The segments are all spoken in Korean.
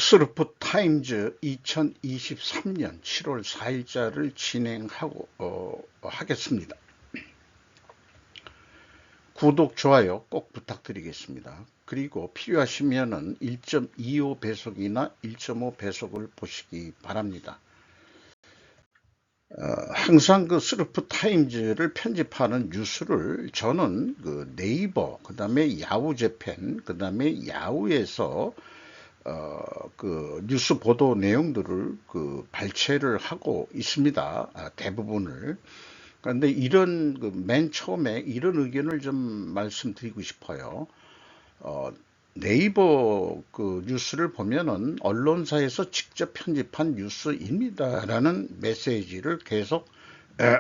스루프 타임즈 2023년 7월 4일자를 진행하고 하겠습니다. 구독, 좋아요 꼭 부탁드리겠습니다. 그리고 필요하시면은 1.25 배속이나 1.5 배속을 보시기 바랍니다. 항상 그 스루프 타임즈를 편집하는 뉴스를 저는 그 네이버, 그 다음에 야후 재팬, 그 다음에 야후에서 그 뉴스 보도 내용들을 그 발췌를 하고 있습니다. 대부분을. 그런데 이런 그 맨 처음에 이런 의견을 좀 말씀드리고 싶어요. 네이버 그 뉴스를 보면은 언론사에서 직접 편집한 뉴스입니다라는 메시지를 계속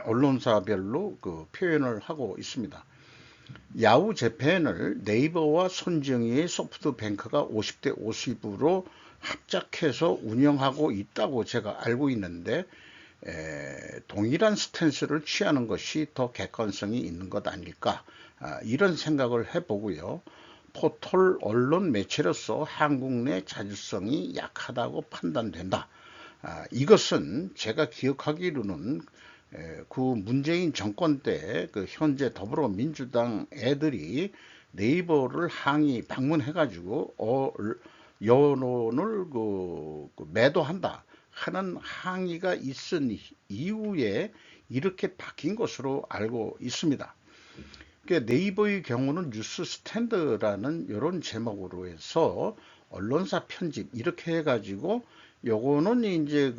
언론사별로 그 표현을 하고 있습니다. 야후 재팬을 네이버와 손정희의 소프트뱅크가 50대 50으로 합작해서 운영하고 있다고 제가 알고 있는데 동일한 스탠스를 취하는 것이 더 객관성이 있는 것 아닐까, 이런 생각을 해보고요. 포털 언론 매체로서 한국 내 자주성이 약하다고 판단된다. 이것은 제가 기억하기로는 그 문재인 정권 때 그 현재 더불어민주당 애들이 네이버를 항의 방문해가지고 여론을 그 매도한다 하는 항의가 있은 이후에 이렇게 바뀐 것으로 알고 있습니다. 네이버의 경우는 뉴스 스탠드라는 이런 제목으로 해서 언론사 편집 이렇게 해가지고 요거는 이제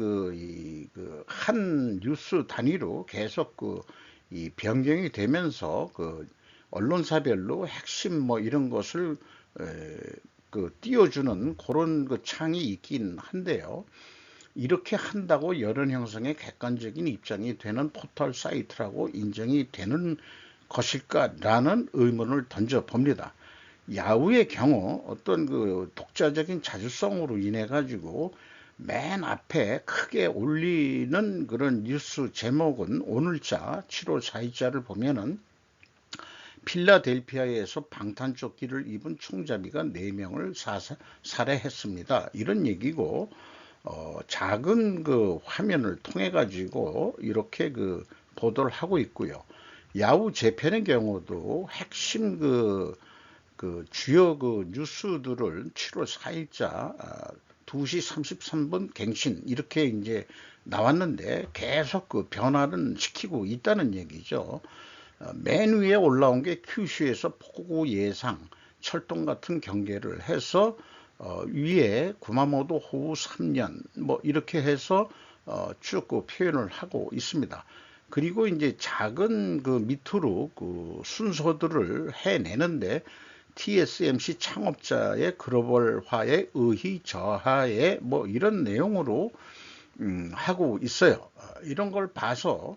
한 뉴스 단위로 계속 이 변경이 되면서 그 언론사별로 핵심 뭐 이런 것을 띄워주는 그런 그 창이 있긴 한데요. 이렇게 한다고 여론 형성의 객관적인 입장이 되는 포털 사이트라고 인정이 되는 것일까라는 의문을 던져 봅니다. 야후의 경우 어떤 그 독자적인 자주성으로 인해 가지고 맨 앞에 크게 올리는 그런 뉴스 제목은 오늘자 7월 4일자를 보면은 필라델피아에서 방탄조끼를 입은 총잡이가 4명을 살해했습니다. 이런 얘기고, 작은 그 화면을 통해 가지고 이렇게 그 보도를 하고 있고요. 야후 재팬의 경우도 핵심 그 주요 그 뉴스들을 7월 4일자 2시 33분 갱신 이렇게 이제 나왔는데 계속 그 변화는 시키고 있다는 얘기죠. 맨 위에 올라온 게 큐슈에서 폭우 예상, 철동 같은 경계를 해서 위에 구마모도 호우 3년 뭐 이렇게 해서 쭉 그 표현을 하고 있습니다. 그리고 이제 작은 그 밑으로 그 순서들을 해내는데 TSMC 창업자의 글로벌화에 의히 저하에 뭐 이런 내용으로 하고 있어요. 이런 걸 봐서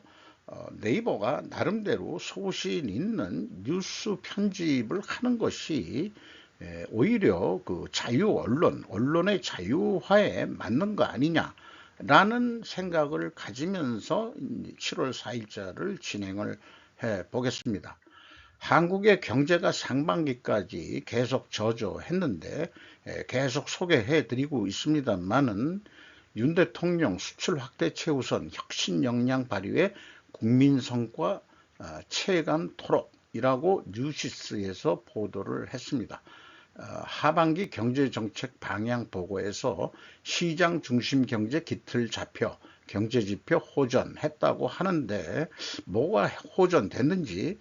네이버가 나름대로 소신 있는 뉴스 편집을 하는 것이 오히려 그 자유 언론의 자유화에 맞는 거 아니냐라는 생각을 가지면서 7월 4일자를 진행을 해 보겠습니다. 한국의 경제가 상반기까지 계속 저조했는데 계속 소개해 드리고 있습니다만은 윤 대통령 수출 확대 최우선 혁신 역량 발휘에 국민 성과 체감토록이라고 뉴시스에서 보도를 했습니다. 하반기 경제정책 방향 보고에서 시장 중심 경제 기틀 잡혀 경제지표 호전했다고 하는데 뭐가 호전됐는지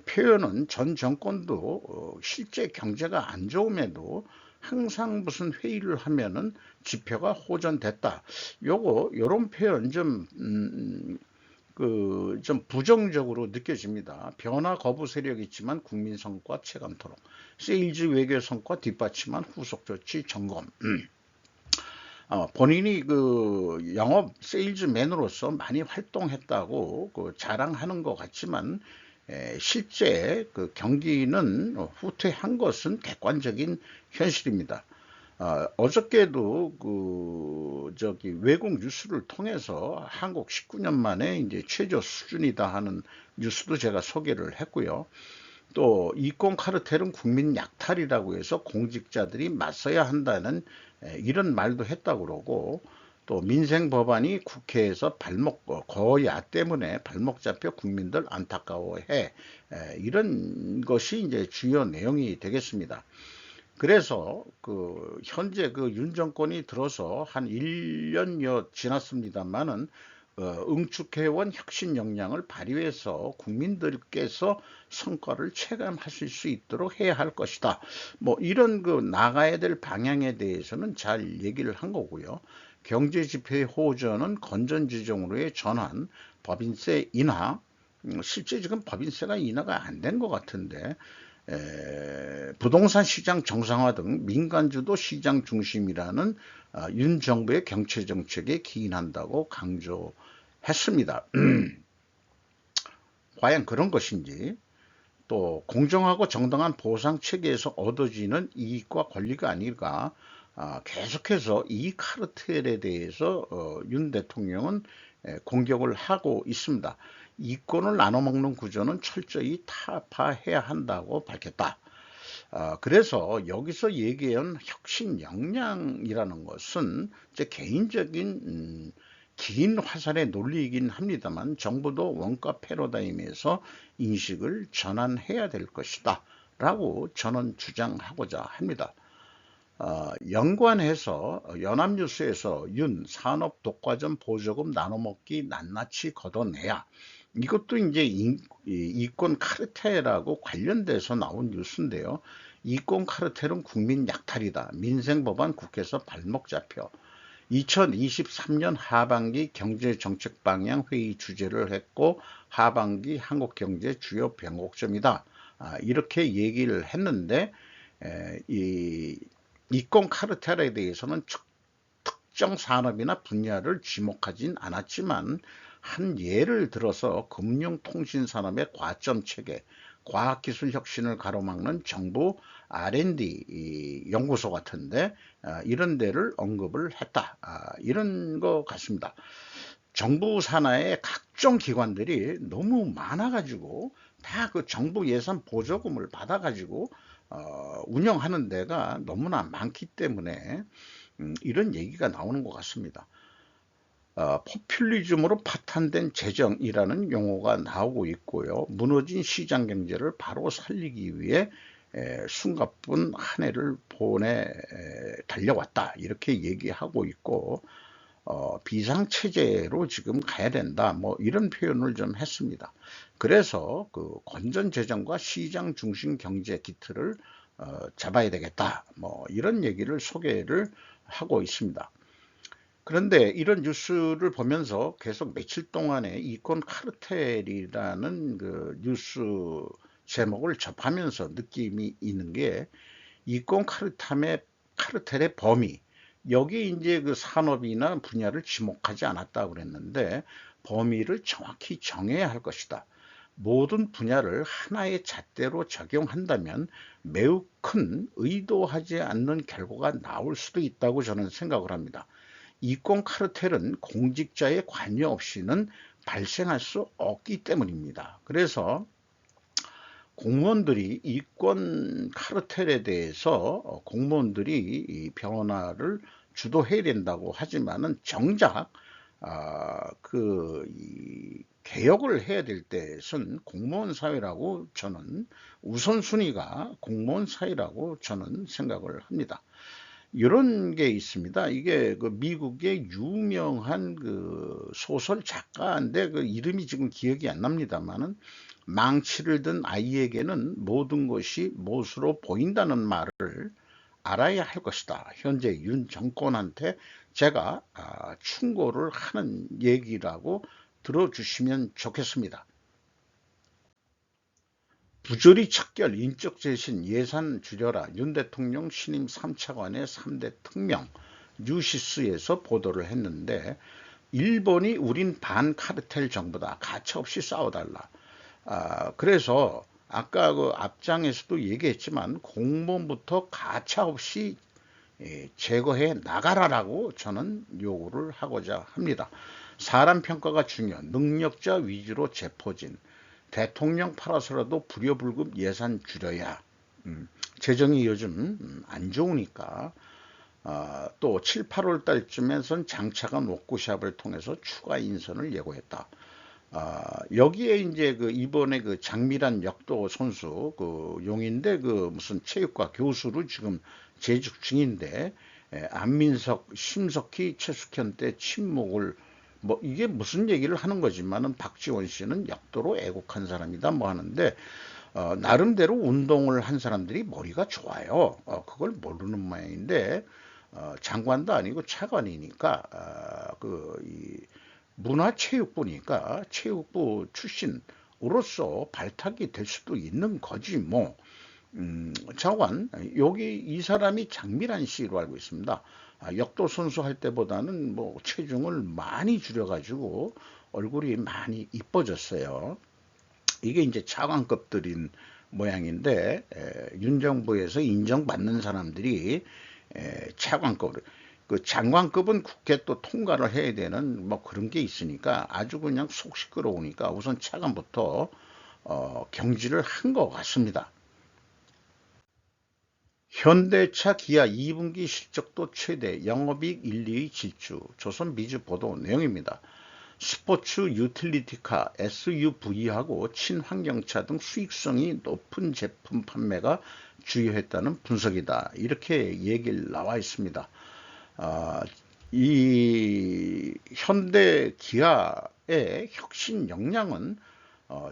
표현은 전 정권도 실제 경제가 안 좋음에도 항상 무슨 회의를 하면은 지표가 호전됐다. 요런 표현 좀 부정적으로 느껴집니다. 변화 거부 세력이 있지만 국민 성과 체감토록, 세일즈 외교 성과 뒷받침한 후속 조치 점검. 본인이 그 영업 세일즈맨으로서 많이 활동했다고 그 자랑하는 것 같지만 실제 그 경기는 후퇴한 것은 객관적인 현실입니다. 어저께도 외국 뉴스를 통해서 한국 19년 만에 이제 최저 수준이다 하는 뉴스도 제가 소개를 했고요. 또 이권 카르텔은 국민 약탈이라고 해서 공직자들이 맞서야 한다는 이런 말도 했다고 그러고, 또 민생 법안이 국회에서 거야 때문에 발목 잡혀 국민들 안타까워해, 이런 것이 이제 주요 내용이 되겠습니다. 그래서 그 현재 그 윤 정권이 들어서 한 1년여 지났습니다만은 응축해온 혁신 역량을 발휘해서 국민들께서 성과를 체감하실 수 있도록 해야 할 것이다. 뭐 이런 그 나가야 될 방향에 대해서는 잘 얘기를 한 거고요. 경제 지표 호전은 건전지정으로의 전환, 법인세 인하, 실제 지금 법인세가 인하가 안 된 것 같은데, 부동산 시장 정상화 등 민간주도 시장 중심이라는 윤 정부의 경제 정책에 기인한다고 강조했습니다. 과연 그런 것인지, 또 공정하고 정당한 보상 체계에서 얻어지는 이익과 권리가 아닐까, 계속해서 이 카르텔에 대해서 윤 대통령은 공격을 하고 있습니다. 이권을 나눠먹는 구조는 철저히 타파해야 한다고 밝혔다. 그래서 여기서 얘기한 혁신 역량이라는 것은 제 개인적인 긴 화살의 논리이긴 합니다만, 정부도 원가 패러다임에서 인식을 전환해야 될 것이다 라고 저는 주장하고자 합니다. 연관해서 연합뉴스에서 윤 산업 독과점 보조금 나눠먹기 낱낱이 걷어내야, 이것도 이제 이권 카르텔하고 관련돼서 나온 뉴스인데요. 이권 카르텔은 국민 약탈이다. 민생 법안 국회에서 발목 잡혀. 2023년 하반기 경제정책 방향 회의 주제를 했고, 하반기 한국 경제 주요 변곡점이다. 이렇게 얘기를 했는데, 이권 카르텔에 대해서는 특정 산업이나 분야를 지목하진 않았지만, 한 예를 들어서 금융통신산업의 과점 체계, 과학기술 혁신을 가로막는 정부 R&D 연구소 같은데, 이런 데를 언급을 했다. 이런 것 같습니다. 정부 산하의 각종 기관들이 너무 많아가지고 다 그 정부 예산 보조금을 받아가지고 운영하는 데가 너무나 많기 때문에 이런 얘기가 나오는 것 같습니다. 포퓰리즘으로 파탄된 재정이라는 용어가 나오고 있고요. 무너진 시장 경제를 바로 살리기 위해 숨가쁜 한 해를 달려왔다 이렇게 얘기하고 있고, 비상체제로 지금 가야 된다 뭐 이런 표현을 좀 했습니다. 그래서 그 건전재정과 시장 중심 경제 기틀을 잡아야 되겠다 뭐 이런 얘기를 소개를 하고 있습니다. 그런데 이런 뉴스를 보면서 계속 며칠 동안에 이권 카르텔이라는 그 뉴스 제목을 접하면서 느낌이 있는 게, 이권 카르텔의 범위, 여기 이제 그 산업이나 분야를 지목하지 않았다고 그랬는데, 범위를 정확히 정해야 할 것이다. 모든 분야를 하나의 잣대로 적용한다면 매우 큰 의도하지 않는 결과가 나올 수도 있다고 저는 생각을 합니다. 이권 카르텔은 공직자의 관여 없이는 발생할 수 없기 때문입니다. 그래서 공무원들이 이권 카르텔에 대해서 공무원들이 이 변화를 주도해야 된다고 하지만은 정작 개혁을 해야 될 때는 공무원 사회라고 저는, 우선순위가 공무원 사회라고 저는 생각을 합니다. 이런 게 있습니다. 이게 그 미국의 유명한 그 소설 작가인데 그 이름이 지금 기억이 안 납니다만은, 망치를 든 아이에게는 모든 것이 못으로 보인다는 말을 알아야 할 것이다. 현재 윤 정권한테 제가 충고를 하는 얘기라고 들어주시면 좋겠습니다. 부조리 척결, 인적 쇄신, 예산 줄여라, 윤 대통령 신임 3차관의 3대 특명, 뉴시스에서 보도를 했는데, 일본이 우린 반카르텔 정부다, 가차없이 싸워달라. 그래서 아까 그 앞장에서도 얘기했지만 공무원부터 가차없이 제거해 나가라라고 저는 요구를 하고자 합니다. 사람 평가가 중요한 능력자 위주로 재포진, 대통령 팔아서라도 불효불급 예산 줄여야. 재정이 요즘 안 좋으니까 또 7, 8월 달쯤에선 장차관 워크숍을 통해서 추가 인선을 예고했다. 여기에 이제 이번에 장미란 역도 선수 용인대 무슨 체육과 교수로 지금 재직 중인데, 안민석, 심석희, 최숙현 때 침묵을 뭐 이게 무슨 얘기를 하는 거지만은 박지원 씨는 역도로 애국한 사람이다 뭐 하는데, 나름대로 운동을 한 사람들이 머리가 좋아요. 그걸 모르는 모양인데, 장관도 아니고 차관이니까 이 문화체육부니까 체육부 출신으로서 발탁이 될 수도 있는 거지 뭐. 차관 여기 이 사람이 장미란 씨로 알고 있습니다. 역도 선수 할 때보다는 뭐 체중을 많이 줄여가지고 얼굴이 많이 이뻐졌어요. 이게 이제 차관급들인 모양인데, 윤 정부에서 인정받는 사람들이 차관급으로, 장관급은 국회 또 통과를 해야 되는 뭐 그런 게 있으니까 아주 그냥 속 시끄러우니까 우선 차관부터 경질을 한 것 같습니다. 현대차 기아 2분기 실적도 최대, 영업이익 1, 2의 질주. 조선비즈 보도 내용입니다. 스포츠 유틸리티카 SUV하고 친환경차 등 수익성이 높은 제품 판매가 주요했다는 분석이다. 이렇게 얘기를 나와 있습니다. 이 현대 기아의 혁신 역량은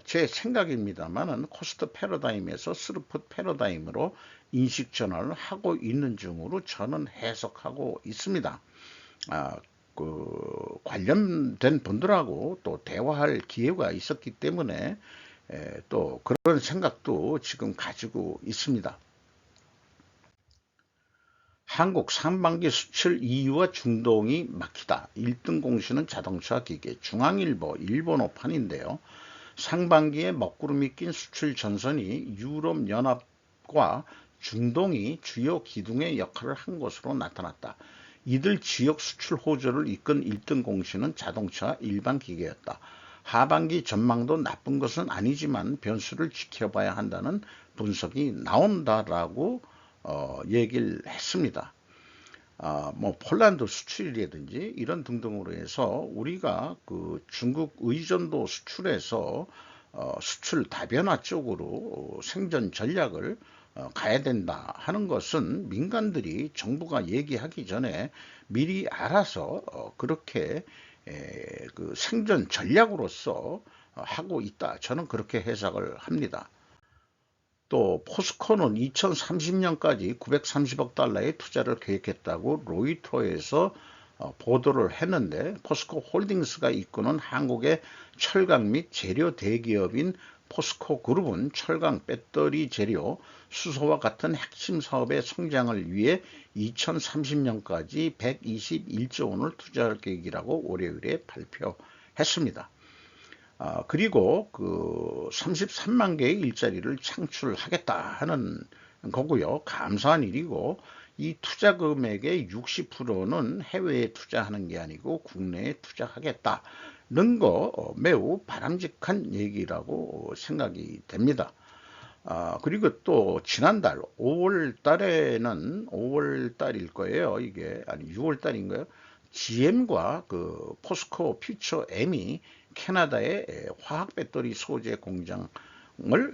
제 생각입니다만은 코스트 패러다임에서 스루풋 패러다임으로 인식 전환을 하고 있는 중으로 저는 해석하고 있습니다. 관련된 분들하고 또 대화할 기회가 있었기 때문에 또 그런 생각도 지금 가지고 있습니다. 한국 상반기 수출 EU와 중동이 막히다. 1등 공시는 자동차 기계. 중앙일보 일본어판인데요. 상반기에 먹구름이 낀 수출 전선이 유럽연합과 중동이 주요 기둥의 역할을 한 것으로 나타났다. 이들 지역 수출 호조를 이끈 1등 공시는 자동차 일반 기계였다. 하반기 전망도 나쁜 것은 아니지만 변수를 지켜봐야 한다는 분석이 나온다라고 얘기를 했습니다. 뭐 폴란드 수출이라든지 이런 등등으로 해서 우리가 중국 의존도 수출에서 수출 다변화 쪽으로 생존 전략을 가야 된다 하는 것은 민간들이 정부가 얘기하기 전에 미리 알아서 그렇게 생존 전략으로서 하고 있다. 저는 그렇게 해석을 합니다. 또 포스코는 2030년까지 930억 달러의 투자를 계획했다고 로이터에서 보도를 했는데, 포스코 홀딩스가 이끄는 한국의 철강 및 재료 대기업인 포스코 그룹은 철강, 배터리 재료, 수소와 같은 핵심 사업의 성장을 위해 2030년까지 121조 원을 투자할 계획이라고 월요일에 발표했습니다. 그리고 33만 개의 일자리를 창출하겠다 하는 거고요. 감사한 일이고, 이 투자 금액의 60%는 해외에 투자하는 게 아니고 국내에 투자하겠다는 거 매우 바람직한 얘기라고 생각이 됩니다. 그리고 또 지난달 5월 달일 거예요. 이게 아니 6월 달인가요? GM과 포스코 퓨처 M이 캐나다의 화학 배터리 소재 공장을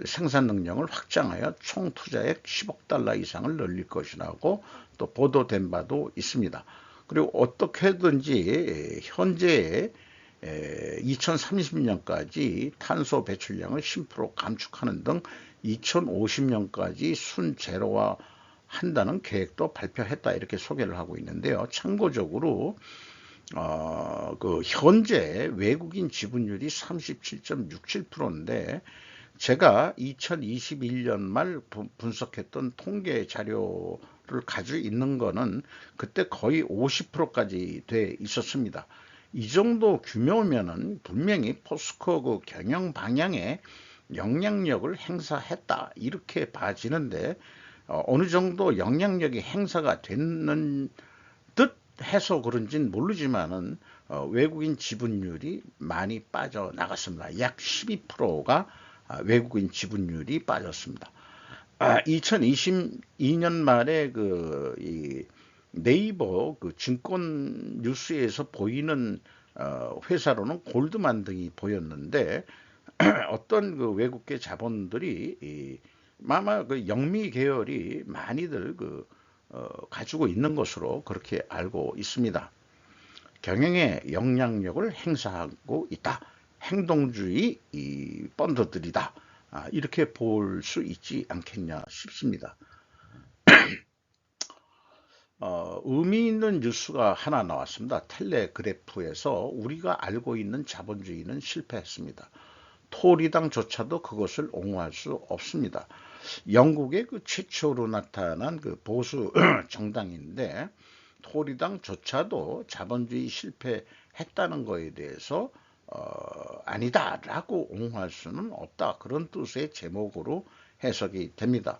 생산 능력을 확장하여 총 투자액 10억 달러 이상을 늘릴 것이라고 또 보도된 바도 있습니다. 그리고 어떻게든지 현재 2030년까지 탄소 배출량을 10% 감축하는 등 2050년까지 순제로화 한다는 계획도 발표했다. 이렇게 소개를 하고 있는데요. 참고적으로 현재 외국인 지분율이 37.67%인데 제가 2021년 말 분석했던 통계 자료를 가지고 있는 거는 그때 거의 50%까지 돼 있었습니다. 이 정도 규모면은 분명히 포스코 경영 방향에 영향력을 행사했다 이렇게 봐지는데, 어느 정도 영향력이 행사가 됐는 듯 해서 그런지는 모르지만은 외국인 지분율이 많이 빠져나갔습니다. 약 12%가 외국인 지분율이 빠졌습니다. 2022년 말에 이 네이버 증권 뉴스에서 보이는 회사로는 골드만 등이 보였는데 어떤 외국계 자본들이 아마 영미 계열이 많이들 가지고 있는 것으로 그렇게 알고 있습니다. 경영에 영향력을 행사하고 있다. 행동주의 펀드들이다. 이렇게 볼 수 있지 않겠냐 싶습니다. 의미 있는 뉴스가 하나 나왔습니다. 텔레그래프에서 우리가 알고 있는 자본주의는 실패했습니다. 토리당조차도 그것을 옹호할 수 없습니다. 영국의 최초로 나타난 보수 정당인데 토리당조차도 자본주의 실패했다는 것에 대해서 아니다라고 옹호할 수는 없다. 그런 뜻의 제목으로 해석이 됩니다.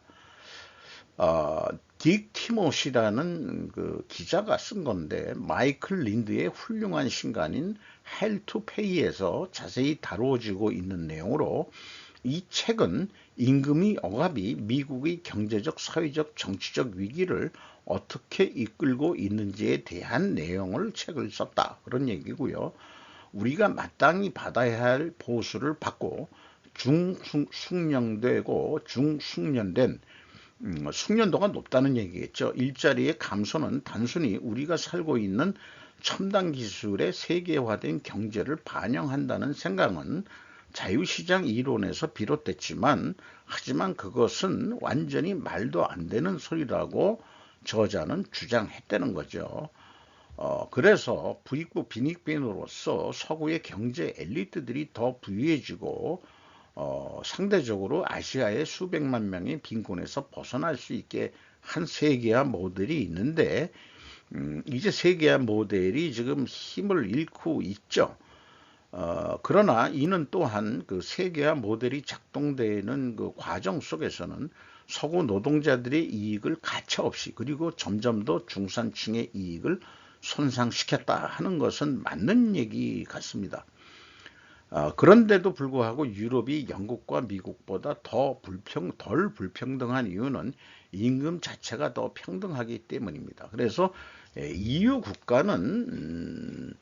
딕 티모시라는 기자가 쓴 건데 마이클 린드의 훌륭한 신간인 헬 투 페이에서 자세히 다루어지고 있는 내용으로 이 책은 임금의 억압이 미국의 경제적, 사회적, 정치적 위기를 어떻게 이끌고 있는지에 대한 내용을 책을 썼다. 그런 얘기고요. 우리가 마땅히 받아야 할 보수를 받고 중숙련되고 중숙련된 숙련도가 높다는 얘기겠죠. 일자리의 감소는 단순히 우리가 살고 있는 첨단 기술의 세계화된 경제를 반영한다는 생각은 자유시장 이론에서 비롯됐지만 하지만 그것은 완전히 말도 안 되는 소리라고 저자는 주장했다는 거죠. 그래서 부익부 빈익빈으로서 서구의 경제 엘리트들이 더 부유해지고 상대적으로 아시아의 수백만 명의 빈곤에서 벗어날 수 있게 한 세계화 모델이 있는데 이제 세계화 모델이 지금 힘을 잃고 있죠. 그러나 이는 또한 세계화 모델이 작동되는 과정 속에서는 서구 노동자들의 이익을 가차없이 그리고 점점 더 중산층의 이익을 손상시켰다 하는 것은 맞는 얘기 같습니다. 그런데도 불구하고 유럽이 영국과 미국보다 덜 불평등한 이유는 임금 자체가 더 평등하기 때문입니다. 그래서 EU 국가는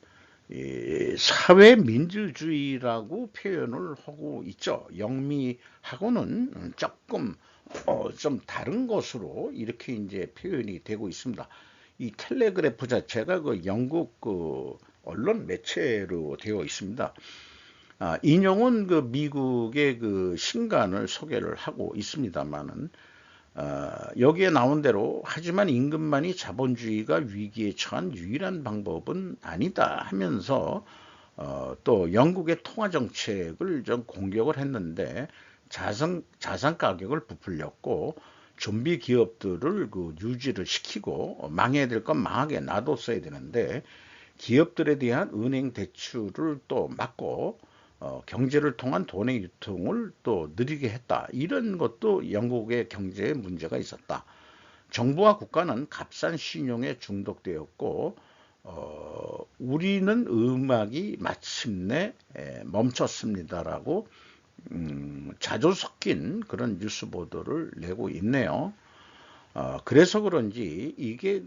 사회민주주의라고 표현을 하고 있죠. 영미하고는 조금 좀 다른 것으로 이렇게 이제 표현이 되고 있습니다. 이 텔레그래프 자체가 영국 언론 매체로 되어 있습니다. 인용은 미국의 신간을 소개를 하고 있습니다만은 여기에 나온 대로 하지만 임금만이 자본주의가 위기에 처한 유일한 방법은 아니다 하면서 또 영국의 통화 정책을 좀 공격을 했는데 자산 가격을 부풀렸고 좀비 기업들을 유지를 시키고 망해야 될 건 망하게 놔뒀어야 되는데 기업들에 대한 은행 대출을 또 막고 경제를 통한 돈의 유통을 또 느리게 했다. 이런 것도 영국의 경제에 문제가 있었다. 정부와 국가는 값싼 신용에 중독되었고 우리는 음악이 마침내 멈췄습니다라고 자주 섞인 그런 뉴스 보도를 내고 있네요. 그래서 그런지 이게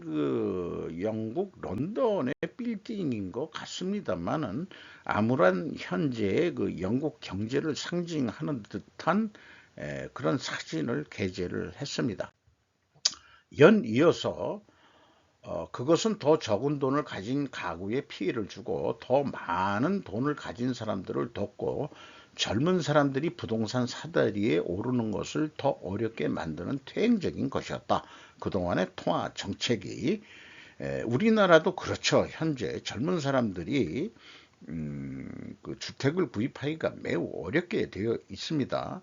영국 런던의 빌딩인 것 같습니다만은 아무런 현재의 영국 경제를 상징하는 듯한 그런 사진을 게재를 했습니다. 연이어서 그것은 더 적은 돈을 가진 가구에 피해를 주고 더 많은 돈을 가진 사람들을 돕고 젊은 사람들이 부동산 사다리에 오르는 것을 더 어렵게 만드는 퇴행적인 것이었다. 그동안의 통화 정책이 우리나라도 그렇죠. 현재 젊은 사람들이 주택을 구입하기가 매우 어렵게 되어 있습니다.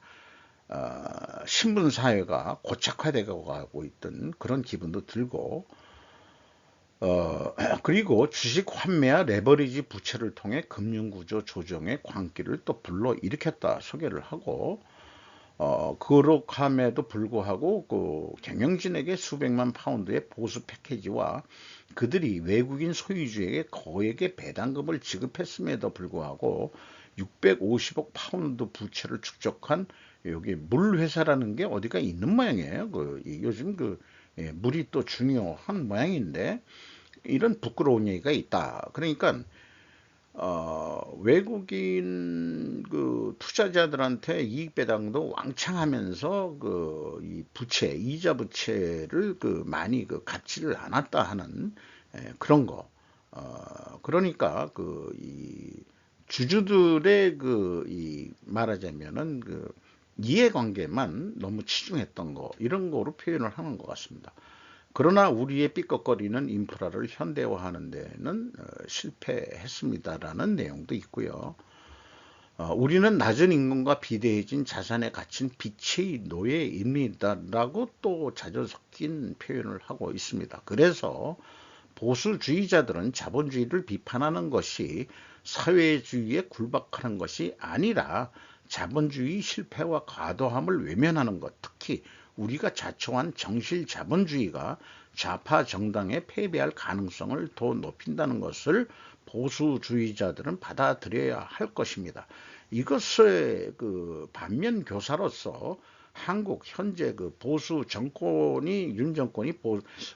신분 사회가 고착화되어 가고 있던 그런 기분도 들고 그리고 주식 환매와 레버리지 부채를 통해 금융구조 조정의 광기를 또 불러일으켰다 소개를 하고 그렇함에도 불구하고 경영진에게 수백만 파운드의 보수 패키지와 그들이 외국인 소유주에게 거액의 배당금을 지급했음에도 불구하고 650억 파운드 부채를 축적한 여기 물 회사라는 게 어디가 있는 모양이에요. 요즘 물이 또 중요한 모양인데 이런 부끄러운 얘기가 있다. 그러니까 외국인 투자자들한테 이익 배당도 왕창 하면서 이 부채, 이자 부채를 많이 갚지를 않았다 하는 그런 거. 그러니까 이 주주들의 이 말하자면은 이해관계만 너무 치중했던 거, 이런 거로 표현을 하는 것 같습니다. 그러나 우리의 삐걱거리는 인프라를 현대화하는 데는 실패했습니다라는 내용도 있고요. 우리는 낮은 임금과 비대해진 자산에 갇힌 빛의 노예입니다라고 또 자주 섞인 표현을 하고 있습니다. 그래서 보수주의자들은 자본주의를 비판하는 것이 사회주의에 굴박하는 것이 아니라 자본주의 실패와 과도함을 외면하는 것, 특히 우리가 자초한 정실 자본주의가 좌파 정당에 패배할 가능성을 더 높인다는 것을 보수주의자들은 받아들여야 할 것입니다. 이것의 반면 교사로서 한국 현재 보수 정권이 윤 정권이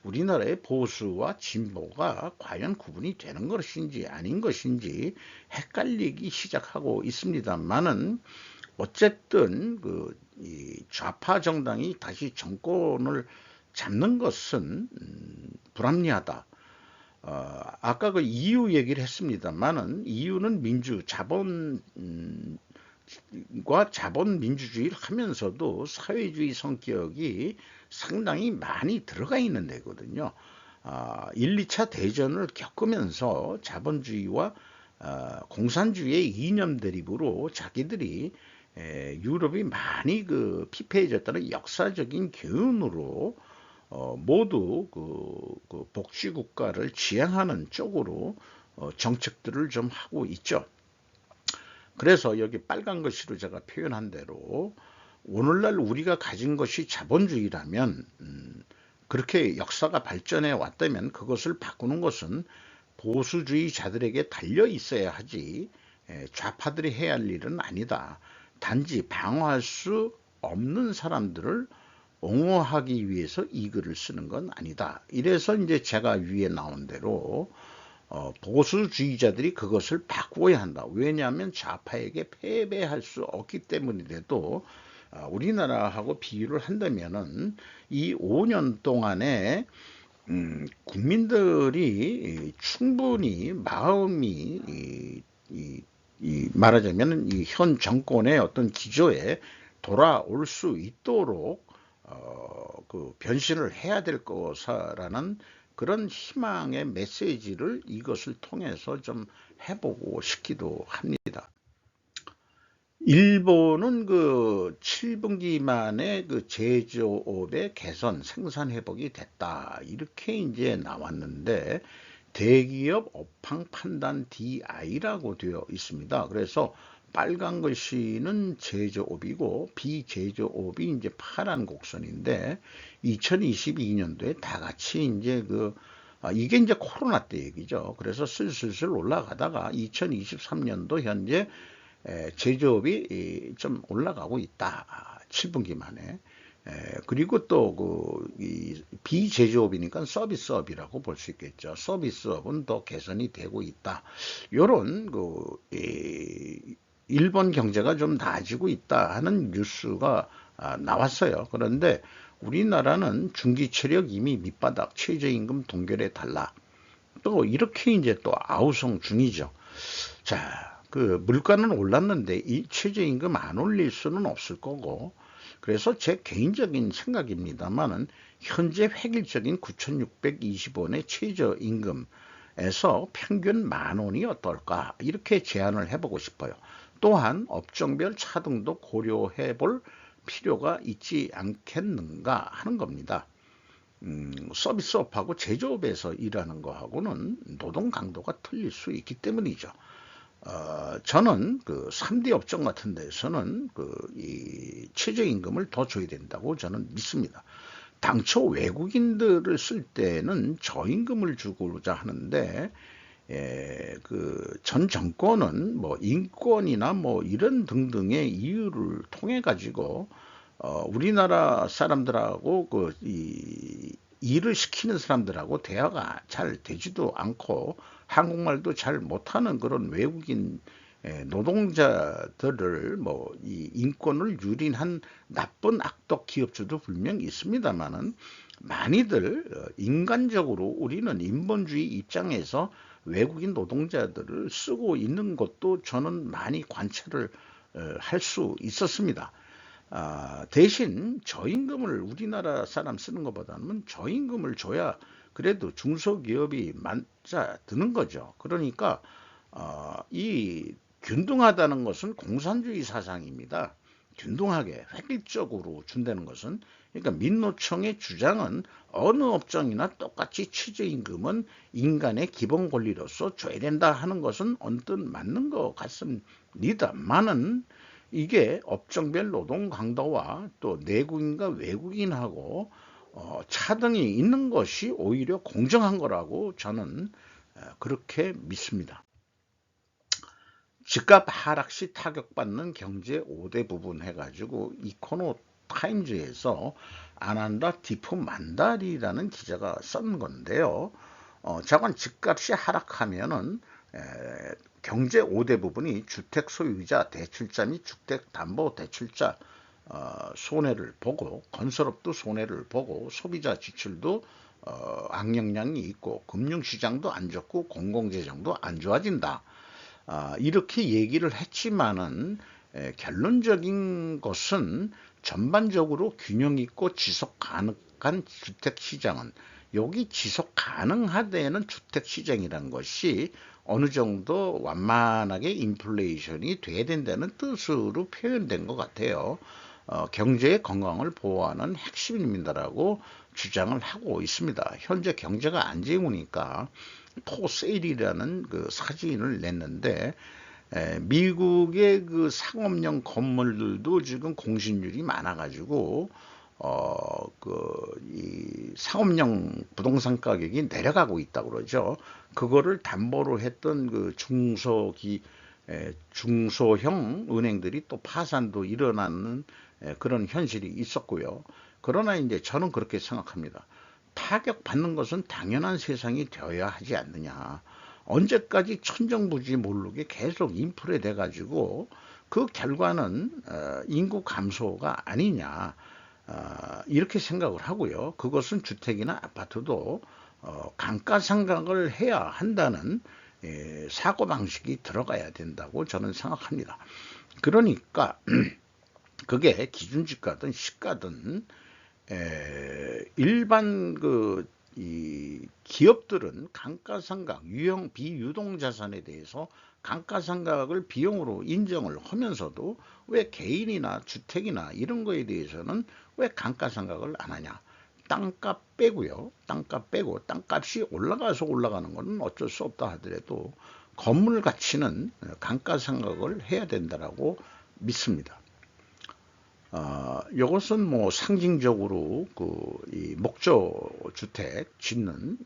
우리나라의 보수와 진보가 과연 구분이 되는 것인지 아닌 것인지 헷갈리기 시작하고 있습니다만은 어쨌든 이 좌파 정당이 다시 정권을 잡는 것은 불합리하다. 아까 EU 얘기를 했습니다만은 EU는 자본 민주주의를 하면서도 사회주의 성격이 상당히 많이 들어가 있는 데거든요. 1, 2차 대전을 겪으면서 자본주의와 공산주의의 이념 대립으로 자기들이 유럽이 많이 피폐해졌다는 역사적인 교훈으로 모두 복지국가를 지향하는 쪽으로 정책들을 좀 하고 있죠. 그래서 여기 빨간 글씨로 제가 표현한 대로 오늘날 우리가 가진 것이 자본주의라면 그렇게 역사가 발전해 왔다면 그것을 바꾸는 것은 보수주의자들에게 달려 있어야 하지 좌파들이 해야 할 일은 아니다. 단지 방어할 수 없는 사람들을 옹호하기 위해서 이 글을 쓰는 건 아니다. 이래서 이제 제가 위에 나온 대로 보수주의자들이 그것을 바꾸어야 한다. 왜냐하면 좌파에게 패배할 수 없기 때문이라도 우리나라하고 비유를 한다면은 이 5년 동안에 국민들이 충분히 마음이 말하자면 이 현 정권의 어떤 기조에 돌아올 수 있도록 변신을 해야 될 것이라는 그런 희망의 메시지를 이것을 통해서 좀 해보고 싶기도 합니다. 일본은 7분기 만에 제조업의 개선, 생산 회복이 됐다. 이렇게 이제 나왔는데 대기업 업황 판단 DI라고 되어 있습니다. 그래서 빨간 글씨는 제조업이고 비제조업이 이제 파란 곡선인데 2022년도에 다 같이 이제 이게 이제 코로나 때 얘기죠. 그래서 슬슬 올라가다가 2023년도 현재 제조업이 좀 올라가고 있다. 7분기 만에. 그리고 또 이 비제조업이니까 서비스업이라고 볼 수 있겠죠. 서비스업은 더 개선이 되고 있다. 요런 일본 경제가 좀 나아지고 있다 하는 뉴스가 나왔어요. 그런데 우리나라는 중기체력 이미 밑바닥, 최저임금 동결에 달라. 또 이렇게 이제 또 아우성 중이죠. 자, 물가는 올랐는데 이 최저임금 안 올릴 수는 없을 거고, 그래서 제 개인적인 생각입니다만은 현재 획일적인 9,620원의 최저임금에서 평균 10,000원이 어떨까 이렇게 제안을 해보고 싶어요. 또한 업종별 차등도 고려해 볼 필요가 있지 않겠는가 하는 겁니다. 서비스업하고 제조업에서 일하는 거하고는 노동 강도가 틀릴 수 있기 때문이죠. 저는 3D 업종 같은 데서는 이 최저임금을 더 줘야 된다고 저는 믿습니다. 당초 외국인들을 쓸 때는 저임금을 주고자 하는데 그 전 정권은 뭐 인권이나 뭐 이런 등등의 이유를 통해 가지고 우리나라 사람들하고 이 일을 시키는 사람들하고 대화가 잘 되지도 않고 한국말도 잘 못하는 그런 외국인 노동자들을 뭐 이 인권을 유린한 나쁜 악덕 기업주도 분명히 있습니다만은 많이들 인간적으로 우리는 인본주의 입장에서 외국인 노동자들을 쓰고 있는 것도 저는 많이 관찰을 할 수 있었습니다. 대신 저임금을 우리나라 사람 쓰는 것보다는 저임금을 줘야 그래도 중소기업이 맞아 드는 거죠. 그러니까 이 균등하다는 것은 공산주의 사상입니다. 균등하게 획일적으로 준다는 것은, 그러니까 민노총의 주장은 어느 업종이나 똑같이 최저임금은 인간의 기본 권리로서 줘야 된다 하는 것은 언뜻 맞는 것 같습니다만은 이게 업종별 노동 강도와 또 내국인과 외국인하고 차등이 있는 것이 오히려 공정한 거라고 저는 그렇게 믿습니다. 집값 하락 시 타격받는 경제 5대 부분 해가지고 이코노 타임즈에서 아난다 디프 만달이라는 기자가 쓴 건데요. 자관 집값이 하락하면은 경제 5대 부분이 주택 소유자 대출자 및 주택담보대출자 손해를 보고, 건설업도 손해를 보고, 소비자 지출도 악영향이 있고, 금융시장도 안 좋고, 공공재정도 안 좋아진다. 이렇게 얘기를 했지만은 결론적인 것은 전반적으로 균형 있고 지속 가능한 주택 시장은, 여기 지속 가능하다는 주택 시장이란 것이 어느 정도 완만하게 인플레이션이 돼야 된다는 뜻으로 표현된 것 같아요. 경제의 건강을 보호하는 핵심입니다라고 주장을 하고 있습니다. 현재 경제가 안 좋으니까 포세일이라는 그 사진을 냈는데, 미국의 그 상업용 건물들도 지금 공실률이 많아가지고 이 상업용 부동산 가격이 내려가고 있다고 그러죠. 그거를 담보로 했던 그 중소형 은행들이 또 파산도 일어나는 그런 현실이 있었고요. 그러나 이제 저는 그렇게 생각합니다. 타격받는 것은 당연한 세상이 되어야 하지 않느냐. 언제까지 천정부지 모르게 계속 인플레 돼가지고 그 결과는 인구 감소가 아니냐. 이렇게 생각을 하고요. 그것은 주택이나 아파트도 감가상각을 해야 한다는 사고방식이 들어가야 된다고 저는 생각합니다. 그러니까 그게 기준지가든 시가든 일반 이 기업들은 감가상각, 유형 비유동 자산에 대해서 감가상각을 비용으로 인정을 하면서도 왜 개인이나 주택이나 이런 거에 대해서는 왜 감가상각을 안 하냐. 땅값 빼고요. 땅값 빼고 땅값이 올라가서 올라가는 것은 어쩔 수 없다 하더라도 건물 가치는 감가상각을 해야 된다라고 믿습니다. 이것은 뭐 상징적으로 이 목조주택 짓는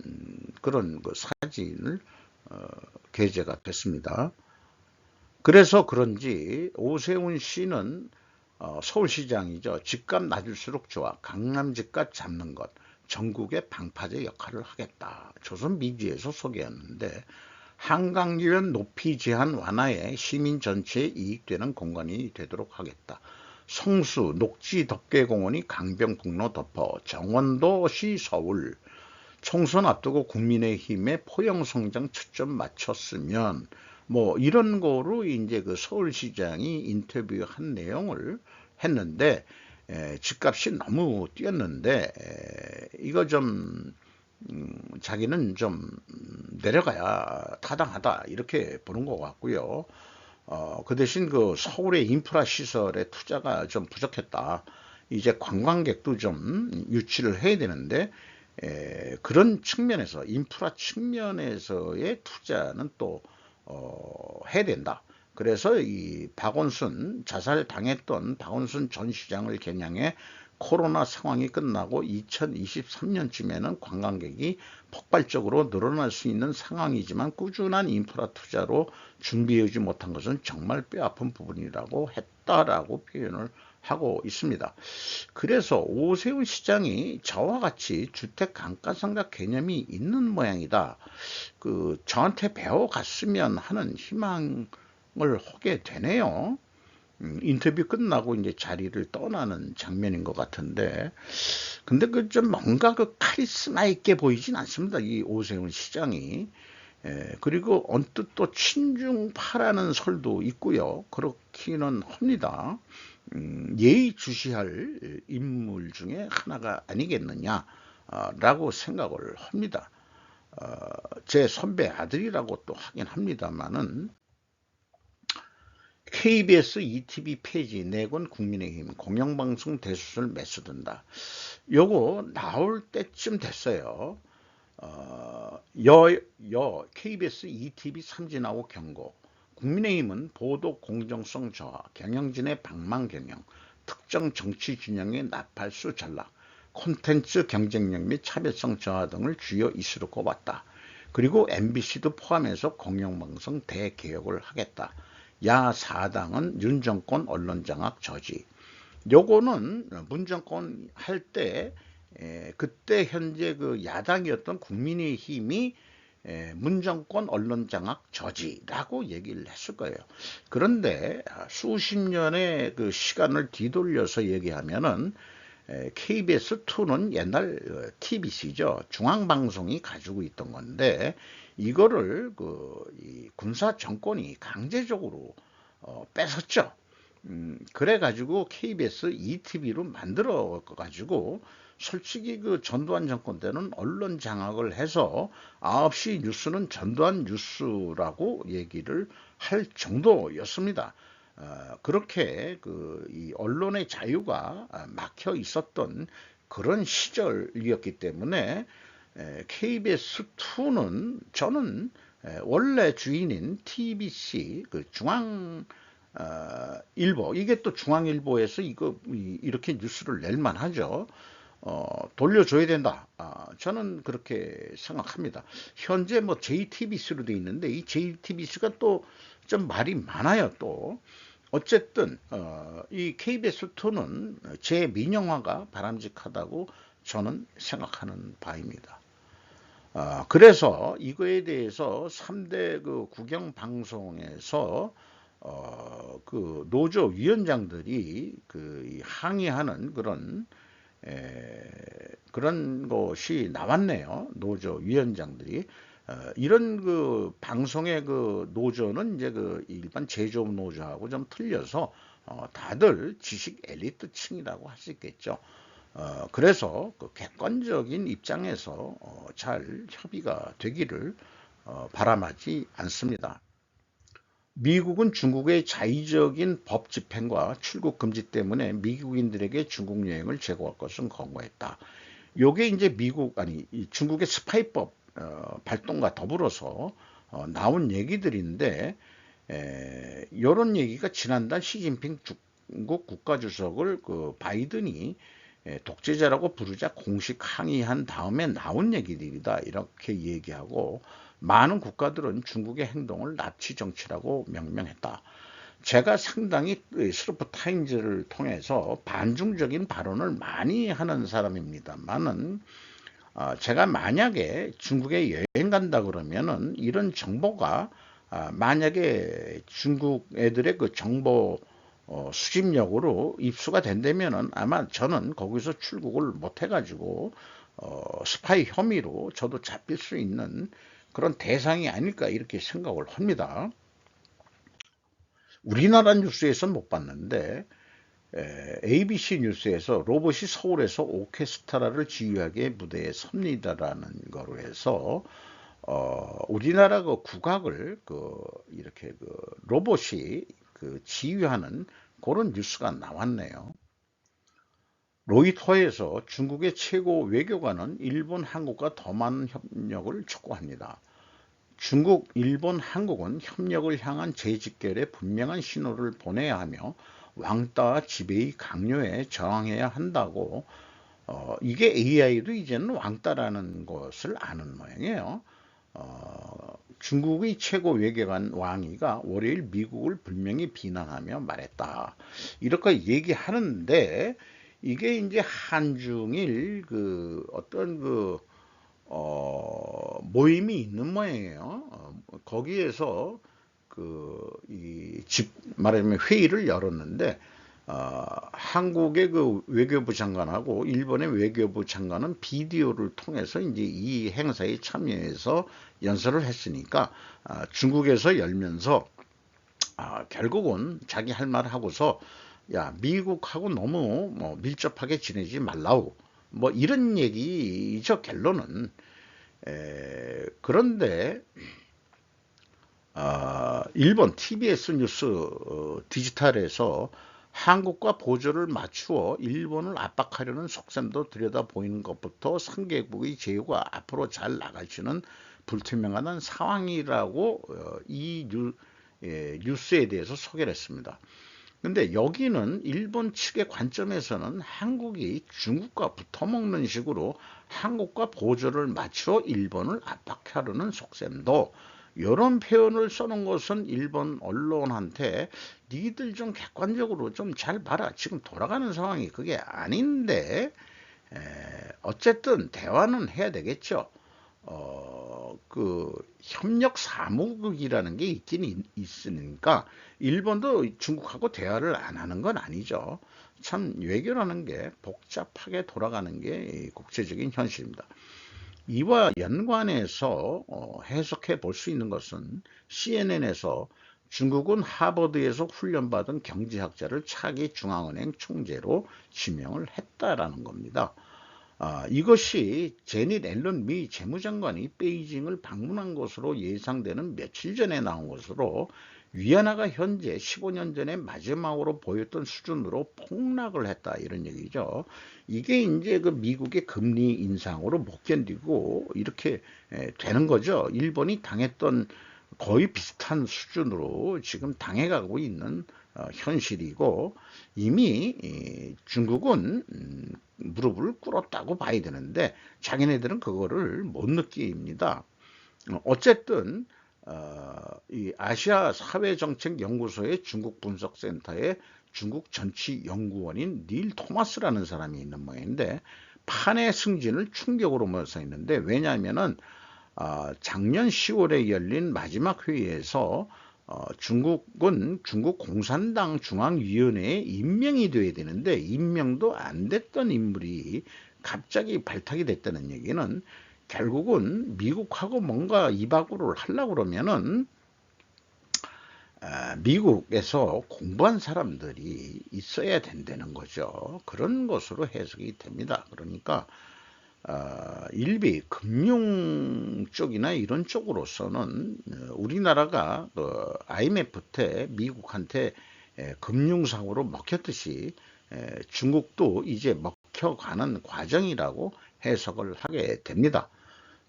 그런 그 사진을 게재가 됐습니다. 그래서 그런지 오세훈 씨는 서울시장이죠. 집값 낮을수록 좋아. 강남 집값 잡는 것. 전국의 방파제 역할을 하겠다. 조선미디어에서 소개했는데, 한강유연 높이 제한 완화에 시민 전체에 이익되는 공간이 되도록 하겠다. 성수, 녹지 덮개공원이 강변북로 덮어 정원도시 서울. 총선 앞두고 국민의힘의 포용성장 초점 맞췄으면, 뭐 이런 거로 이제 그 서울시장이 인터뷰한 내용을 했는데, 집값이 너무 뛰었는데 이거 좀 자기는 좀 내려가야 타당하다 이렇게 보는 것 같고요. 그 대신 그 서울의 인프라 시설에 투자가 좀 부족했다. 이제 관광객도 좀 유치를 해야 되는데 그런 측면에서 인프라 측면에서의 투자는 또 해야 된다. 그래서 이 박원순 자살 당했던 박원순 전 시장을 겨냥해 코로나 상황이 끝나고 2023년쯤에는 관광객이 폭발적으로 늘어날 수 있는 상황이지만 꾸준한 인프라 투자로 준비하지 못한 것은 정말 뼈아픈 부분이라고 했다라고 표현을 하고 있습니다. 그래서 오세훈 시장이 저와 같이 주택 감가상각 개념이 있는 모양이다. 저한테 배워갔으면 하는 희망을 하게 되네요. 인터뷰 끝나고 이제 자리를 떠나는 장면인 것 같은데, 근데 좀 뭔가 카리스마 있게 보이진 않습니다. 이 오세훈 시장이. 그리고 언뜻 또 친중파라는 설도 있고요. 그렇기는 합니다. 예의주시할 인물 중에 하나가 아니겠느냐라고 생각을 합니다. 제 선배 아들이라고 또 하긴 합니다만은 KBS ETV 폐지 내건 국민의힘 공영방송 대수술 매수된다. 요거 나올 때쯤 됐어요. KBS ETV 삼진하고 경고. 국민의힘은 보도 공정성 저하, 경영진의 방망 경영, 특정 정치 진영의 나팔수 전락, 콘텐츠 경쟁력 및 차별성 저하 등을 주요 이슈로 꼽았다. 그리고 MBC도 포함해서 공영방송 대개혁을 하겠다. 야 4당은 윤 정권 언론장악 저지. 요거는 문 정권 할 때 그때 현재 야당이었던 국민의힘이 문 정권 언론장악 저지라고 얘기를 했을 거예요. 그런데 수십 년의 시간을 뒤돌려서 얘기하면은 KBS2는 옛날 TBC죠. 중앙방송이 가지고 있던 건데 이거를 이 군사 정권이 강제적으로 뺏었죠. 그래가지고 KBS ETV로 만들어 가지고 솔직히 전두환 정권 때는 언론 장악을 해서 9시 뉴스는 전두환 뉴스라고 얘기를 할 정도였습니다. 그렇게 이 언론의 자유가 막혀 있었던 그런 시절이었기 때문에 KBS2는 저는 원래 주인인 TBC 중앙 일보, 이게 또 중앙일보에서 이렇게 뉴스를 낼 만하죠. 돌려줘야 된다. 저는 그렇게 생각합니다. 현재 JTBC로 돼 있는데 이 JTBC가 또 좀 말이 많아요. 또 어쨌든 이 KBS2는 재민영화가 바람직하다고 저는 생각하는 바입니다. 그래서 이거에 대해서 3대 국영방송에서 노조 위원장들이 항의하는 그런 것이 나왔네요. 노조 위원장들이. 이런 방송의 노조는 이제 일반 제조업 노조하고 좀 틀려서 다들 지식 엘리트층이라고 할 수 있겠죠. 그래서 객관적인 입장에서 잘 협의가 되기를 바람하지 않습니다. 미국은 중국의 자의적인 법 집행과 출국 금지 때문에 미국인들에게 중국 여행을 제고할 것은 권고했다. 요게 이제 중국의 스파이법 발동과 더불어서 나온 얘기들인데 이런 얘기가 지난달 시진핑 중국 국가주석을 바이든이 독재자라고 부르자 공식 항의한 다음에 나온 얘기들이다 이렇게 얘기하고 많은 국가들은 중국의 행동을 나치 정치라고 명명했다. 제가 상당히 스루프 타임즈를 통해서 반중적인 발언을 많이 하는 사람입니다만은 제가 만약에 중국에 여행 간다 그러면은 이런 정보가 만약에 중국 애들의 정보 수집력으로 입수가 된다면은 아마 저는 거기서 출국을 못 해가지고 스파이 혐의로 저도 잡힐 수 있는 그런 대상이 아닐까 이렇게 생각을 합니다. 우리나라 뉴스에서는 못 봤는데 ABC 뉴스에서 로봇이 서울에서 오케스트라를 지휘하게 무대에 섭니다라는 거로 해서 우리나라 국악을 이렇게 로봇이 지휘하는 그런 뉴스가 나왔네요. 로이터에서 중국의 최고 외교관은 일본, 한국과 더 많은 협력을 촉구합니다. 중국, 일본, 한국은 협력을 향한 재직결에 분명한 신호를 보내야 하며 왕따 지배의 강요에 저항해야 한다고. 이게 AI도 이제는 왕따라는 것을 아는 모양이에요. 중국의 최고 외교관 왕이가 월요일 미국을 분명히 비난하며 말했다. 이렇게 얘기하는데 이게 이제 한중일 그 어떤 그 모임이 있는 모양이에요. 거기에서 말하자면 회의를 열었는데 한국의 그 외교부 장관하고 일본의 외교부 장관은 비디오를 통해서 이제 이 행사에 참여해서 연설을 했으니까 중국에서 열면서 결국은 자기 할 말 하고서 야 미국하고 너무 뭐 밀접하게 지내지 말라고 뭐 이런 얘기죠 결론은. 그런데 일본 TBS 뉴스 디지털에서 한국과 보조를 맞추어 일본을 압박하려는 속셈도 들여다보이는 것부터 상계국의 제휴가 앞으로 잘 나갈 수는 불투명한 상황이라고 이 뉴스에 대해서 소개를 했습니다. 근데 여기는 일본 측의 관점에서는 한국이 중국과 붙어먹는 식으로 한국과 보조를 맞추어 일본을 압박하려는 속셈도 이런 표현을 써놓은 것은 일본 언론한테 니들 좀 객관적으로 좀 잘 봐라. 지금 돌아가는 상황이 그게 아닌데 어쨌든 대화는 해야 되겠죠. 그 협력 사무국이라는 게 있긴 있으니까 일본도 중국하고 대화를 안 하는 건 아니죠. 참 외교라는 게 복잡하게 돌아가는 게 국제적인 현실입니다. 이와 연관해서 해석해 볼 수 있는 것은 CNN에서 중국은 하버드에서 훈련받은 경제학자를 차기 중앙은행 총재로 지명을 했다라는 겁니다. 이것이 제닛 앨런 미 재무장관이 베이징을 방문한 것으로 예상되는 며칠 전에 나온 것으로 위안화가 현재 15년 전에 마지막으로 보였던 수준으로 폭락을 했다 이런 얘기죠. 이게 이제 그 미국의 금리 인상으로 못 견디고 이렇게 되는 거죠. 일본이 당했던 거의 비슷한 수준으로 지금 당해가고 있는 현실이고 이미 중국은 무릎을 꿇었다고 봐야 되는데 자기네들은 그거를 못 느낍니다. 어쨌든 이 아시아 사회정책연구소의 중국 분석센터의 중국 전치연구원인 닐 토마스라는 사람이 있는 모양인데 판의 승진을 충격으로 모셔 있는데 왜냐하면은 작년 10월에 열린 마지막 회의에서 중국은 중국 공산당 중앙위원회에 임명이 돼야 되는데 임명도 안 됐던 인물이 갑자기 발탁이 됐다는 얘기는 결국은 미국하고 뭔가 이바구를 하려고 그러면은 미국에서 공부한 사람들이 있어야 된다는 거죠. 그런 것으로 해석이 됩니다. 그러니까 일비 금융 쪽이나 이런 쪽으로서는 우리나라가 IMF 때 미국한테 금융상으로 먹혔듯이 중국도 이제 먹혀가는 과정이라고 해석을 하게 됩니다.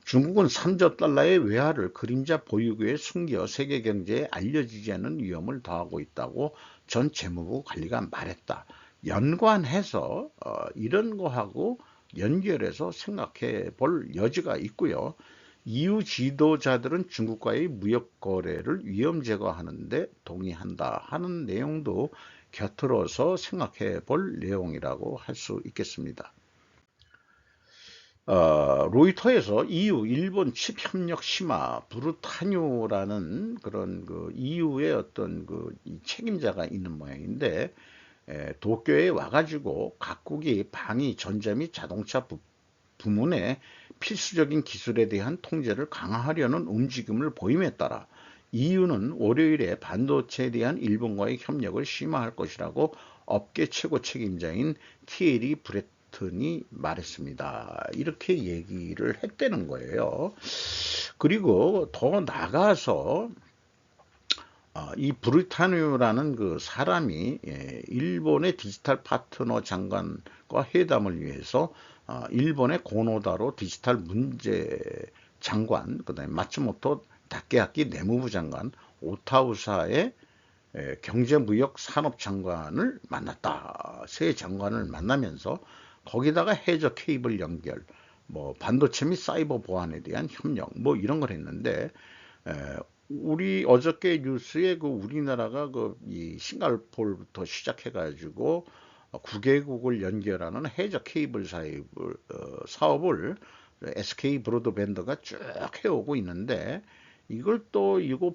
중국은 3조 달러의 외화를 그림자 보유고에 숨겨 세계 경제에 알려지지 않는 위험을 더하고 있다고 전 재무부 관리가 말했다. 연관해서 이런 거하고 연결해서 생각해 볼 여지가 있고요. EU 지도자들은 중국과의 무역 거래를 위험 제거하는 데 동의한다 하는 내용도 곁들여서 생각해 볼 내용이라고 할 수 있겠습니다. 로이터에서 EU 일본 칩 협력 심화 브루타뉴라는 그런 그 EU의 어떤 그 책임자가 있는 모양인데 도쿄에 와가지고 각국이 방위, 전자 및 자동차 부문의 필수적인 기술에 대한 통제를 강화하려는 움직임을 보임에 따라 EU는 월요일에 반도체에 대한 일본과의 협력을 심화할 것이라고 업계 최고 책임자인 티에리 브레튼이 말했습니다. 이렇게 얘기를 했다는 거예요. 그리고 더 나가서 이 브루타뉴라는 그 사람이 일본의 디지털 파트너 장관과 회담을 위해서 일본의 고노다로 디지털 문제 장관, 그다음에 마츠모토 다케아키 내무부 장관, 오타우사의 경제무역산업장관을 만났다. 새 장관을 만나면서 거기다가 해저 케이블 연결, 뭐 반도체 및 사이버 보안에 대한 협력, 뭐 이런 걸 했는데, 우리 어저께 뉴스에 그 우리나라가 그 이 싱가포르부터 시작해가지고 9개국을 연결하는 해저 케이블 사업을 SK 브로드밴드가 쭉 해오고 있는데, 이거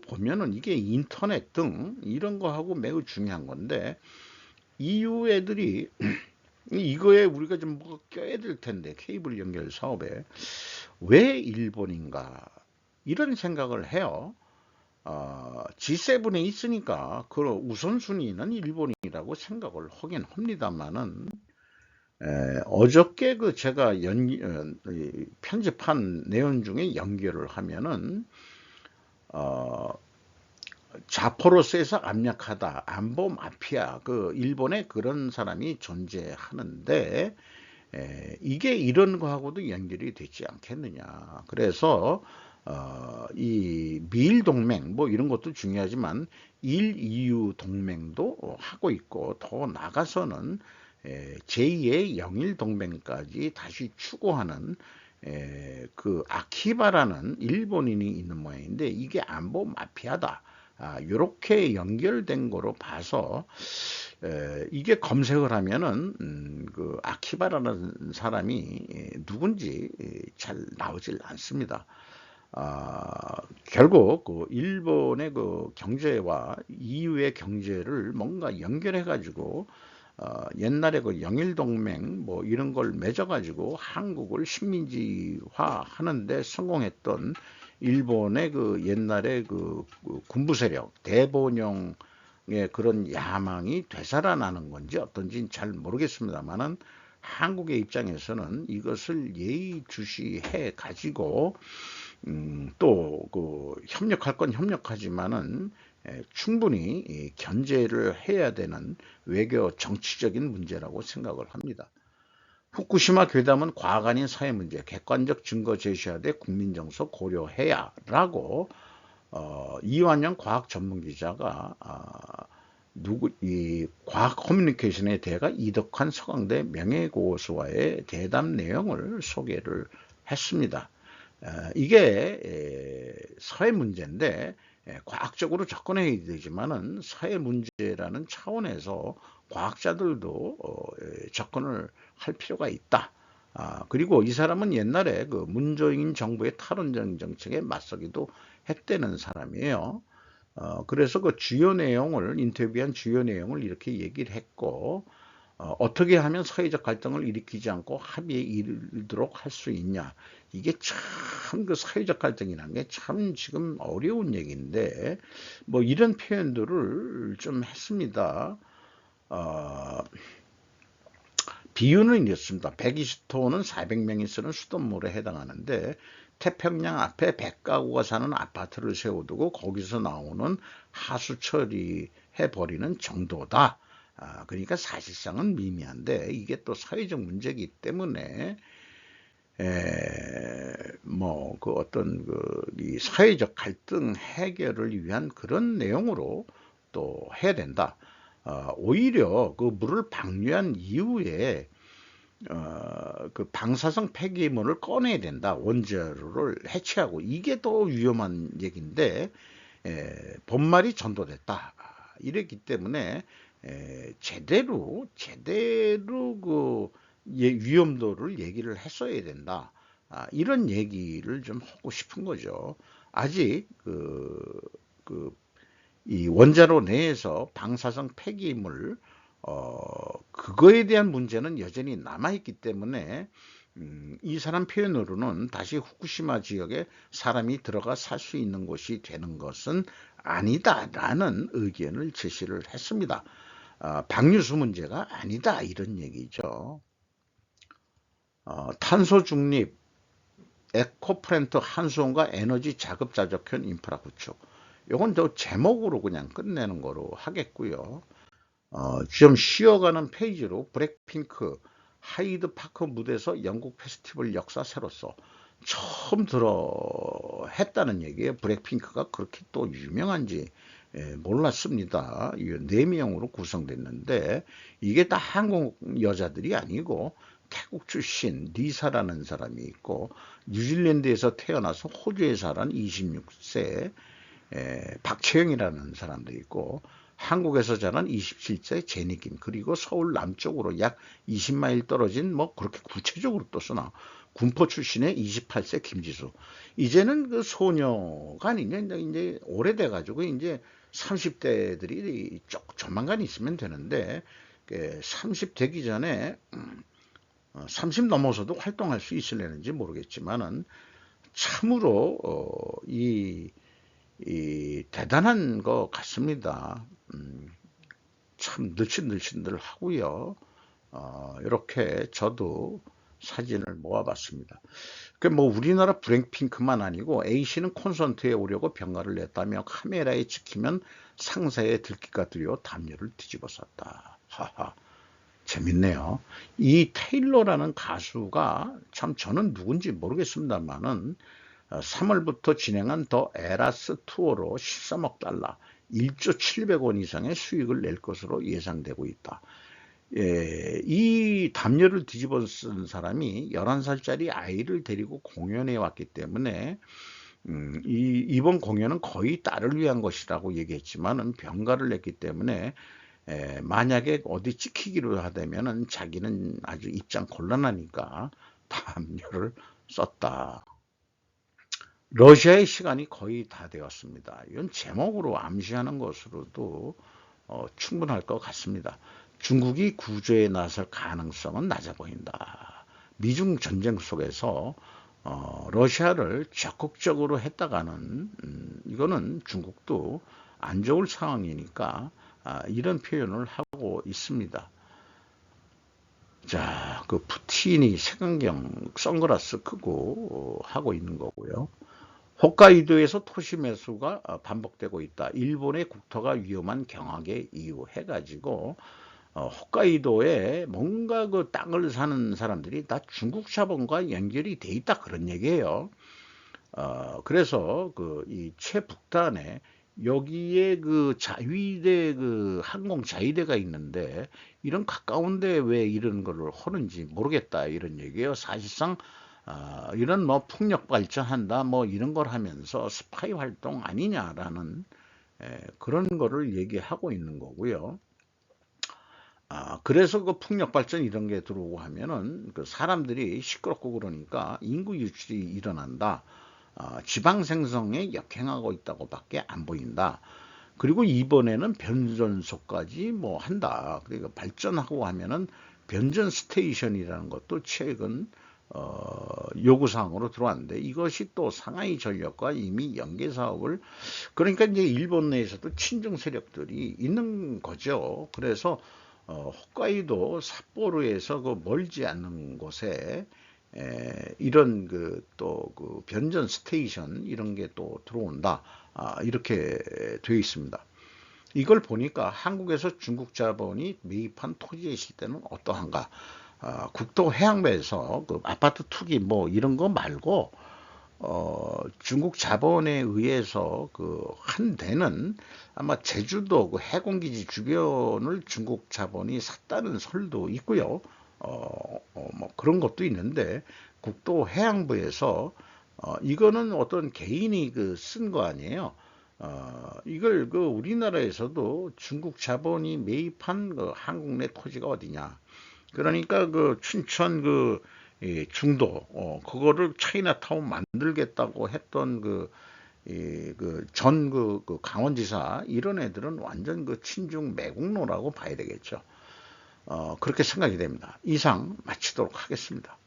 보면은 이게 인터넷 등 이런 거하고 매우 중요한 건데, EU 애들이 이거에 우리가 좀 뭐가 껴야 될 텐데, 케이블 연결 사업에 왜 일본인가 이런 생각을 해요. G7에 있으니까 그 우선순위는 일본이라고 생각을 하긴 합니다만은, 어저께 그 제가 편집한 내용 중에 연결을 하면은 자포로서에서 압력하다, 안보 마피아, 그 일본에 그런 사람이 존재하는데, 이게 이런 거하고도 연결이 되지 않겠느냐. 그래서 이 미일 동맹 뭐 이런 것도 중요하지만 일 EU 동맹도 하고 있고, 더 나가서는 제2의 영일 동맹까지 다시 추구하는 그 아키바라는 일본인이 있는 모양인데, 이게 안보 마피아다. 이렇게 연결된 거로 봐서 이게 검색을 하면은 그 아키바라는 사람이 누군지 잘 나오질 않습니다. 결국 그 일본의 그 경제와 EU의 경제를 뭔가 연결해 가지고 옛날에 그 영일동맹 뭐 이런 걸 맺어가지고 한국을 식민지화 하는데 성공했던 일본의 그 옛날에 그 군부 세력 대본영의 그런 야망이 되살아나는 건지 어떤지는 잘 모르겠습니다만은, 한국의 입장에서는 이것을 예의주시해 가지고 또 그 협력할 건 협력하지만은 충분히 견제를 해야 되는 외교 정치적인 문제라고 생각을 합니다. 후쿠시마 괴담은 과학 아닌 사회 문제, 객관적 증거 제시하되 국민 정서 고려해야 라고 이완영 과학 전문 기자가 이 과학 커뮤니케이션의 대가 이덕환 서강대 명예고수와의 대담 내용을 소개를 했습니다. 이게 사회 문제인데 과학적으로 접근해야 되지만은 사회 문제라는 차원에서 과학자들도 접근을 할 필요가 있다. 그리고 이 사람은 옛날에 그 문재인 정부의 탈원전 정책에 맞서기도 했다는 사람이에요. 그래서 그 주요 내용을, 인터뷰한 주요 내용을 이렇게 얘기를 했고, 어떻게 하면 사회적 갈등을 일으키지 않고 합의에 이르도록 할 수 있냐. 이게 참 그 사회적 갈등이라는 게 참 지금 어려운 얘기인데, 뭐 이런 표현들을 좀 했습니다. 비유는 이렇습니다. 120호는 400명이 쓰는 수돗물에 해당하는데, 태평양 앞에 100가구가 사는 아파트를 세워두고 거기서 나오는 하수 처리해버리는 정도다. 그러니까 사실상은 미미한데, 이게 또 사회적 문제이기 때문에 뭐 그 어떤 이 사회적 갈등 해결을 위한 그런 내용으로 또 해야 된다. 오히려 그 물을 방류한 이후에 그 방사성 폐기물을 꺼내야 된다. 원자로를 해체하고, 이게 더 위험한 얘기인데 본말이 전도됐다. 이랬기 때문에 제대로 그 위험도를 얘기를 했어야 된다. 이런 얘기를 좀 하고 싶은 거죠. 아직 이 원자로 내에서 방사성 폐기물 그거에 대한 문제는 여전히 남아있기 때문에 이 사람 표현으로는 다시 후쿠시마 지역에 사람이 들어가 살 수 있는 곳이 되는 것은 아니다라는 의견을 제시를 했습니다. 방류수 문제가 아니다, 이런 얘기죠. 탄소 중립, 에코프렌트 한수원과 에너지 자급자족형 인프라 구축. 이건 저 제목으로 그냥 끝내는 거로 하겠고요. 좀 쉬어가는 페이지로 블랙핑크 하이드 파크 무대에서 영국 페스티벌 역사 새로서 처음 했다는 얘기예요. 블랙핑크가 그렇게 또 유명한지 몰랐습니다. 이 4명으로 구성됐는데 이게 다 한국 여자들이 아니고 태국 출신 리사라는 사람이 있고 뉴질랜드에서 태어나서 호주에 살은 26세 박채영이라는 사람도 있고 한국에서 자란 27세 제니김, 그리고 서울 남쪽으로 약 20마일 떨어진 뭐 그렇게 구체적으로 또 쓰나 군포 출신의 28세 김지수. 이제는 그 소녀가 아니냐, 이제 오래돼 가지고 이제 30대들이 조만간 있으면 되는데 30 되기 전에 30 넘어서도 활동할 수 있으려는지 모르겠지만은 참으로 이 대단한 것 같습니다. 참 늘씬늘씬들 하고요. 이렇게 저도 사진을 모아봤습니다. 그 뭐 우리나라 블랙핑크만 아니고 A씨는 콘서트에 오려고 병가를 냈다며 카메라에 찍히면 상사에 들키가 두려워 담요를 뒤집어 썼다. 하하. 재밌네요. 이 테일러라는 가수가 참 저는 누군지 모르겠습니다만은 3월부터 진행한 더 에라스 투어로 13억 달러, 1조 700원 이상의 수익을 낼 것으로 예상되고 있다. 이 담요를 뒤집어 쓴 사람이 11살짜리 아이를 데리고 공연에 왔기 때문에 이번 공연은 거의 딸을 위한 것이라고 얘기했지만은 병가를 냈기 때문에 만약에 어디 찍히기로 하다면은 자기는 아주 입장 곤란하니까 담요를 썼다. 러시아의 시간이 거의 다 되었습니다. 이건 제목으로 암시하는 것으로도 충분할 것 같습니다. 중국이 구조에 나설 가능성은 낮아 보인다. 미중 전쟁 속에서 러시아를 적극적으로 했다가는 이거는 중국도 안 좋을 상황이니까 이런 표현을 하고 있습니다. 자, 그 푸틴이 색안경 선글라스 끄고 하고 있는 거고요. 홋카이도에서 토시 매수가 반복되고 있다. 일본의 국토가 위험한 경악의 이유 해가지고 홋카이도에 뭔가 그 땅을 사는 사람들이 다 중국 자본과 연결이 돼 있다 그런 얘기예요. 그래서 그 이 최북단에 여기에 그 자위대 그 항공 자위대가 있는데 이런 가까운데 왜 이런 거를 하는지 모르겠다 이런 얘기예요. 사실상 이런 뭐 풍력 발전한다 뭐 이런 걸 하면서 스파이 활동 아니냐라는 그런 거를 얘기하고 있는 거고요. 그래서 그 풍력 발전 이런 게 들어오고 하면은 그 사람들이 시끄럽고 그러니까 인구 유출이 일어난다. 지방 생성에 역행하고 있다고밖에 안 보인다. 그리고 이번에는 변전소까지 뭐 한다. 그러니까 발전하고 하면은 변전 스테이션이라는 것도 최근 요구사항으로 들어왔는데 이것이 또 상하이 전력과 이미 연계 사업을 그러니까 이제 일본 내에서도 친중 세력들이 있는 거죠. 그래서 홋카이도 삿포로에서 그 멀지 않는 곳에 이런 그 또 그 변전 스테이션 이런 게 또 들어온다. 이렇게 되어 있습니다. 이걸 보니까 한국에서 중국 자본이 매입한 토지의 실태는 어떠한가? 국토해양부에서 그 아파트 투기 뭐 이런 거 말고 중국 자본에 의해서 그 한 대는 아마 제주도 그 해공기지 주변을 중국 자본이 샀다는 설도 있고요. 뭐 그런 것도 있는데 국토해양부에서 이거는 어떤 개인이 그 쓴 거 아니에요. 이걸 그 우리나라에서도 중국 자본이 매입한 그 한국 내 토지가 어디냐. 그러니까 그 춘천 그 중도 그거를 차이나타운 만들겠다고 했던 그 강원지사 이런 애들은 완전 그 친중 매국노라고 봐야 되겠죠. 그렇게 생각이 됩니다. 이상 마치도록 하겠습니다.